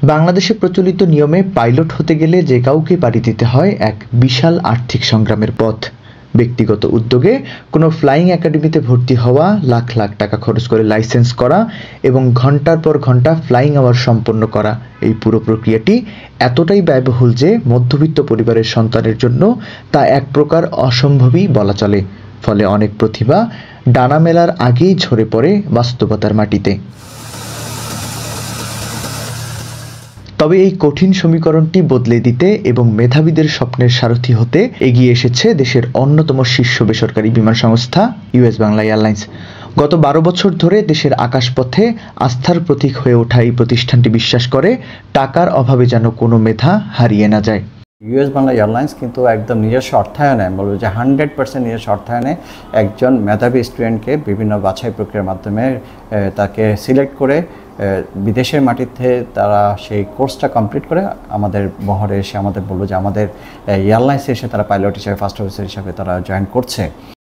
বাংলাদেশে প্রচলিত নিয়মে পাইলট হতে গেলে যে কাউকে পাড়ি দিতে হয় এক বিশাল আর্থিক সংগ্রামের পথ। ব্যক্তিগত উদ্যোগে কোনো ফ্লাইং একাডেমিতে ভর্তি হওয়া, লাখ লাখ টাকা খরচ করে লাইসেন্স করা এবং ঘন্টার পর ঘন্টা ফ্লাইং আওয়ার সম্পন্ন করা, এই পুরো প্রক্রিয়াটি এতটাই ব্যয়বহুল যে মধ্যবিত্ত পরিবারের সন্তানের জন্য তা এক প্রকার অসম্ভবই বলা চলে। ফলে অনেক প্রতিভা ডানা মেলার আগেই ঝরে পড়ে বাস্তবতার মাটিতে। তবে এই কঠিন সমীকরণটি বদলে দিতে এবং মেধাবীদের স্বপ্নের সারথি হতে এগিয়ে এসেছে দেশের অন্যতম শীর্ষ বেসরকারি বিমান সংস্থা ইউএস বাংলা এয়ারলাইন্স। গত ১২ বছর ধরে দেশের আকাশপথে আস্থার প্রতীক হয়ে ওঠা এই প্রতিষ্ঠানটি বিশ্বাস করে, টাকার অভাবে যেন কোনো মেধা হারিয়ে না যায়। ইউএস বাংলা এয়ারলাইন্স কিন্তু একদম নিজস্ব অর্থায়নে, বলবো যে 100% নিজস্ব অর্থায়নে একজন মেধাবী স্টুডেন্টকে বিভিন্ন বাছাই প্রক্রিয়ার মাধ্যমে তাকে সিলেক্ট করে বিদেশের মাটিতে তারা সেই কোর্সটা কমপ্লিট করে আমাদের বহরে এসে আমাদের বললো যে আমাদের এয়ারলাইন্সে এসে তারা পাইলট হিসেবে, ফার্স্ট অফিসার হিসেবে তারা জয়েন করছে।